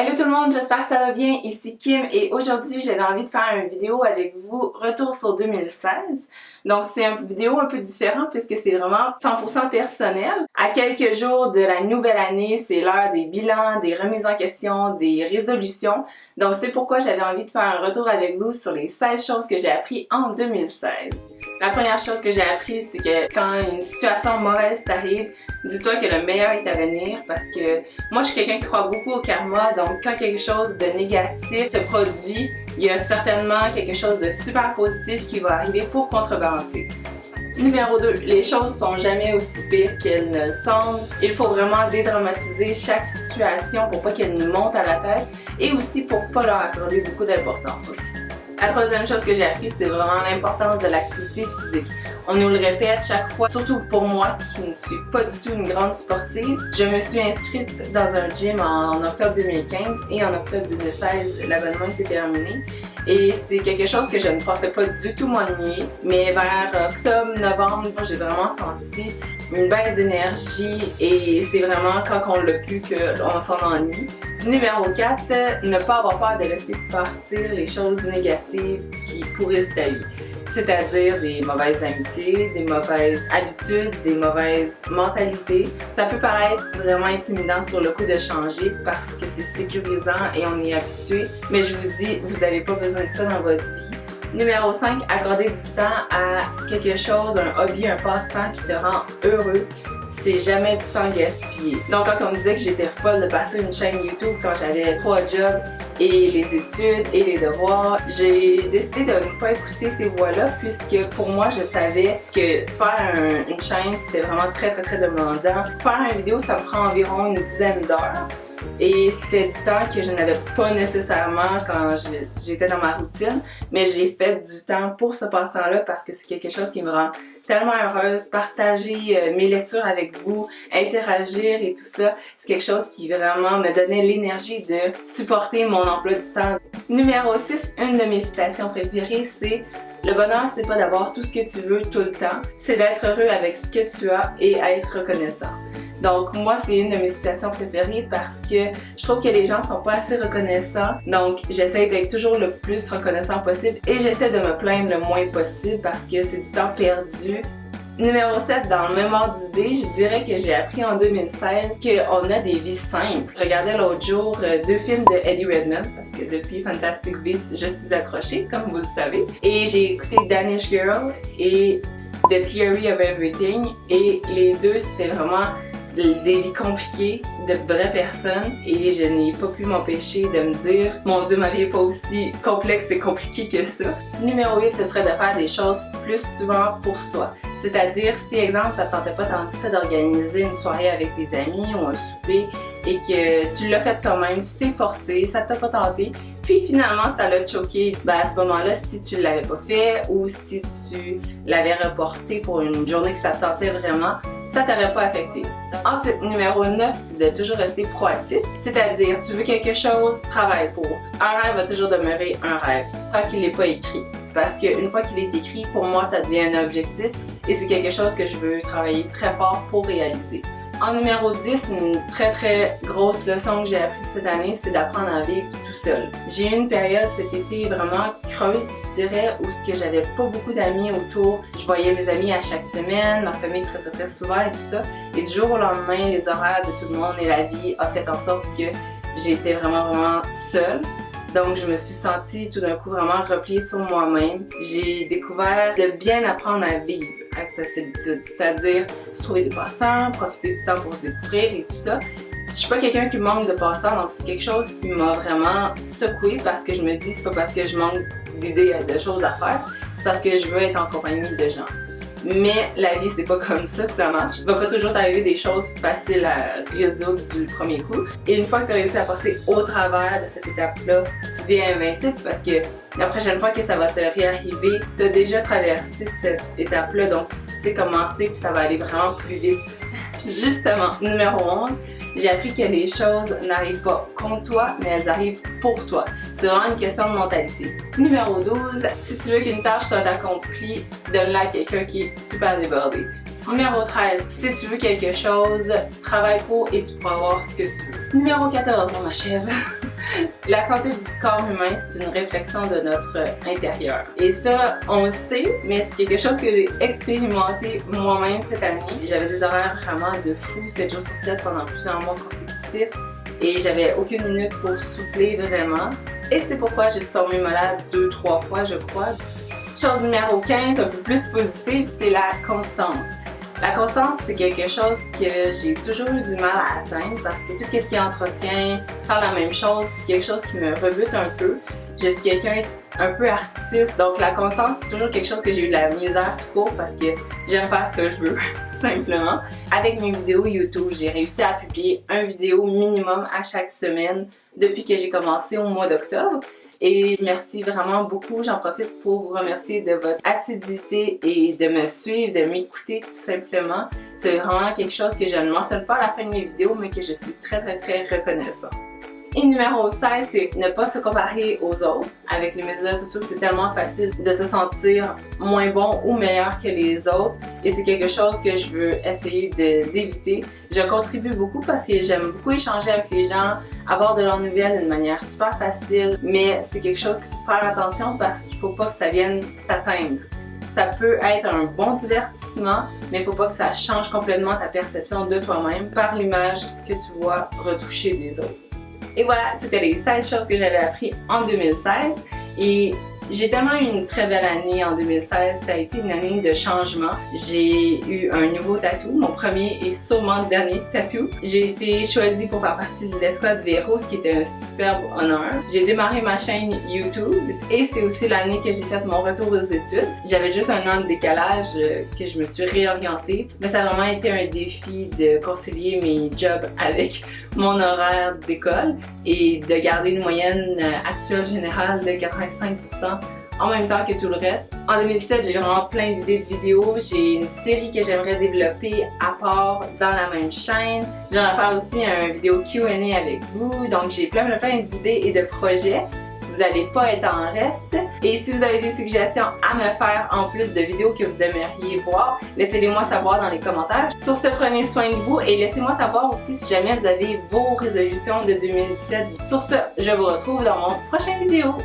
Hello tout le monde, j'espère que ça va bien, ici Kim et aujourd'hui j'avais envie de faire une vidéo avec vous, retour sur 2016. Donc c'est une vidéo un peu différente puisque c'est vraiment 100% personnel. À quelques jours de la nouvelle année, c'est l'heure des bilans, des remises en question, des résolutions. Donc c'est pourquoi j'avais envie de faire un retour avec vous sur les 16 choses que j'ai appris en 2016. La première chose que j'ai appris, c'est que quand une situation mauvaise t'arrive, dis-toi que le meilleur est à venir parce que moi je suis quelqu'un qui croit beaucoup au karma, donc quand quelque chose de négatif se produit, il y a certainement quelque chose de super positif qui va arriver pour contrebalancer. Numéro 2, les choses sont jamais aussi pires qu'elles ne semblent. Il faut vraiment dédramatiser chaque situation pour pas qu'elle nous monte à la tête et aussi pour pas leur accorder beaucoup d'importance. La troisième chose que j'ai appris, c'est vraiment l'importance de l'activité physique. On nous le répète chaque fois, surtout pour moi qui ne suis pas du tout une grande sportive. Je me suis inscrite dans un gym en octobre 2015 et en octobre 2016, l'abonnement était terminé. Et c'est quelque chose que je ne pensais pas du tout m'ennuyer. Mais vers octobre, novembre, j'ai vraiment senti une baisse d'énergie et c'est vraiment quand on l'a plus qu'on s'en ennuie. Numéro 4, ne pas avoir peur de laisser partir les choses négatives qui pourrissent ta vie. C'est-à-dire des mauvaises amitiés, des mauvaises habitudes, des mauvaises mentalités. Ça peut paraître vraiment intimidant sur le coup de changer parce que c'est sécurisant et on y est habitué, mais je vous dis, vous n'avez pas besoin de ça dans votre vie. Numéro 5, accorder du temps à quelque chose, un hobby, un passe-temps qui te rend heureux. C'est jamais du temps gaspillé. Donc quand on me disait que j'étais folle de partir une chaîne YouTube quand j'avais 3 jobs et les études et les devoirs, j'ai décidé de ne pas écouter ces voix-là puisque pour moi je savais que faire une chaîne c'était vraiment très demandant. Faire une vidéo ça me prend environ une dizaine d'heures. Et c'était du temps que je n'avais pas nécessairement quand j'étais dans ma routine, mais j'ai fait du temps pour ce passe-temps-là parce que c'est quelque chose qui me rend tellement heureuse. Partager mes lectures avec vous, interagir et tout ça, c'est quelque chose qui vraiment me donnait l'énergie de supporter mon emploi du temps. Numéro 6, une de mes citations préférées, c'est « Le bonheur, c'est pas d'avoir tout ce que tu veux tout le temps, c'est d'être heureux avec ce que tu as et être reconnaissant. » Donc moi c'est une de mes citations préférées parce que je trouve que les gens sont pas assez reconnaissants. Donc j'essaie d'être toujours le plus reconnaissant possible et j'essaie de me plaindre le moins possible parce que c'est du temps perdu. Numéro 7, dans le même ordre d'idée, je dirais que j'ai appris en 2016 qu'on a des vies simples. Je regardais l'autre jour 2 films de Eddie Redmayne parce que depuis Fantastic Beasts, je suis accrochée comme vous le savez. Et j'ai écouté Danish Girl et The Theory of Everything et les deux c'était vraiment des vies compliquées de vraies personnes et je n'ai pas pu m'empêcher de me dire mon Dieu, ma vie n'est pas aussi complexe et compliquée que ça. Numéro 8, ce serait de faire des choses plus souvent pour soi. C'est-à-dire, si exemple, ça te tentait pas tant que ça d'organiser une soirée avec tes amis ou un souper et que tu l'as fait quand même, tu t'es forcé, ça t'a pas tenté, puis finalement ça l'a choqué, à ce moment-là, si tu l'avais pas fait ou si tu l'avais reporté pour une journée que ça te tentait vraiment, ça t'aurait pas affecté. Ensuite, numéro 9, c'est de toujours rester proactif. C'est-à-dire, tu veux quelque chose, travaille pour. Un rêve va toujours demeurer un rêve, tant qu'il n'est pas écrit. Parce qu'une fois qu'il est écrit, pour moi, ça devient un objectif et c'est quelque chose que je veux travailler très fort pour réaliser. En numéro 10, une très grosse leçon que j'ai apprise cette année, c'est d'apprendre à vivre tout seul. J'ai eu une période cet été vraiment creuse, je dirais, où j'avais pas beaucoup d'amis autour. Je voyais mes amis à chaque semaine, ma famille très souvent et tout ça. Et du jour au lendemain, les horaires de tout le monde et la vie a fait en sorte que j'étais vraiment seule. Donc je me suis sentie tout d'un coup vraiment repliée sur moi-même. J'ai découvert de bien apprendre à vivre avec sa solitude, c'est-à-dire se trouver des passe-temps, profiter du temps pour se découvrir et tout ça. Je suis pas quelqu'un qui manque de passe-temps, donc c'est quelque chose qui m'a vraiment secouée parce que je me dis c'est pas parce que je manque d'idées, de choses à faire, c'est parce que je veux être en compagnie de gens. Mais la vie, c'est pas comme ça que ça marche. Il va pas toujours t'arriver des choses faciles à résoudre du premier coup. Et une fois que tu as réussi à passer au travers de cette étape-là, tu deviens invincible parce que la prochaine fois que ça va te réarriver, tu as déjà traversé cette étape-là, donc tu sais commencer puis ça va aller vraiment plus vite. Justement, numéro 11, j'ai appris que les choses n'arrivent pas contre toi, mais elles arrivent pour toi. C'est vraiment une question de mentalité. Numéro 12, si tu veux qu'une tâche soit accomplie, donne-la à quelqu'un qui est super débordé. Numéro 13, si tu veux quelque chose, travaille pour et tu pourras avoir ce que tu veux. Numéro 14, on achève. La santé du corps humain, c'est une réflexion de notre intérieur. Et ça, on le sait, mais c'est quelque chose que j'ai expérimenté moi-même cette année. J'avais des horaires vraiment de fou, 7 jours sur 7 pendant plusieurs mois consécutifs. Et j'avais aucune minute pour souffler vraiment. Et c'est pourquoi je suis tombée malade 2-3 fois, je crois. Chose numéro 15, un peu plus positive, c'est la constance. La constance, c'est quelque chose que j'ai toujours eu du mal à atteindre parce que tout ce qui est entretien, faire la même chose, c'est quelque chose qui me rebute un peu. Je suis quelqu'un un peu artiste, donc la constance, c'est toujours quelque chose que j'ai eu de la misère tout court parce que j'aime faire ce que je veux, tout simplement. Avec mes vidéos YouTube, j'ai réussi à publier une vidéo minimum à chaque semaine depuis que j'ai commencé au mois d'octobre. Et merci vraiment beaucoup, j'en profite pour vous remercier de votre assiduité et de me suivre, de m'écouter tout simplement. C'est vraiment quelque chose que je ne mentionne pas à la fin de mes vidéos, mais que je suis très reconnaissante. Et numéro 16, c'est ne pas se comparer aux autres. Avec les médias sociaux, c'est tellement facile de se sentir moins bon ou meilleur que les autres. Et c'est quelque chose que je veux essayer d'éviter. Je contribue beaucoup parce que j'aime beaucoup échanger avec les gens, avoir de leurs nouvelles d'une manière super facile. Mais c'est quelque chose qu'il faut faire attention parce qu'il ne faut pas que ça vienne t'atteindre. Ça peut être un bon divertissement, mais il ne faut pas que ça change complètement ta perception de toi-même par l'image que tu vois retouchée des autres. Et voilà, c'était les 16 choses que j'avais appris en 2016 et j'ai tellement eu une très belle année en 2016, ça a été une année de changement. J'ai eu un nouveau tatou, mon premier et sûrement dernier tatou. J'ai été choisie pour faire partie de l'escouade Véro, ce qui était un superbe honneur. J'ai démarré ma chaîne YouTube et c'est aussi l'année que j'ai fait mon retour aux études. J'avais juste un an de décalage que je me suis réorientée, mais ça a vraiment été un défi de concilier mes jobs avec mon horaire d'école et de garder une moyenne actuelle générale de 85% en même temps que tout le reste. En 2017, j'ai vraiment plein d'idées de vidéos. J'ai une série que j'aimerais développer à part dans la même chaîne. J'aimerais faire aussi une vidéo Q&A avec vous. Donc j'ai plein d'idées et de projets. Vous n'allez pas être en reste. Et si vous avez des suggestions à me faire en plus de vidéos que vous aimeriez voir, laissez-les-moi savoir dans les commentaires. Sur ce, prenez soin de vous et laissez-moi savoir aussi si jamais vous avez vos résolutions de 2017. Sur ce, je vous retrouve dans mon prochaine vidéo.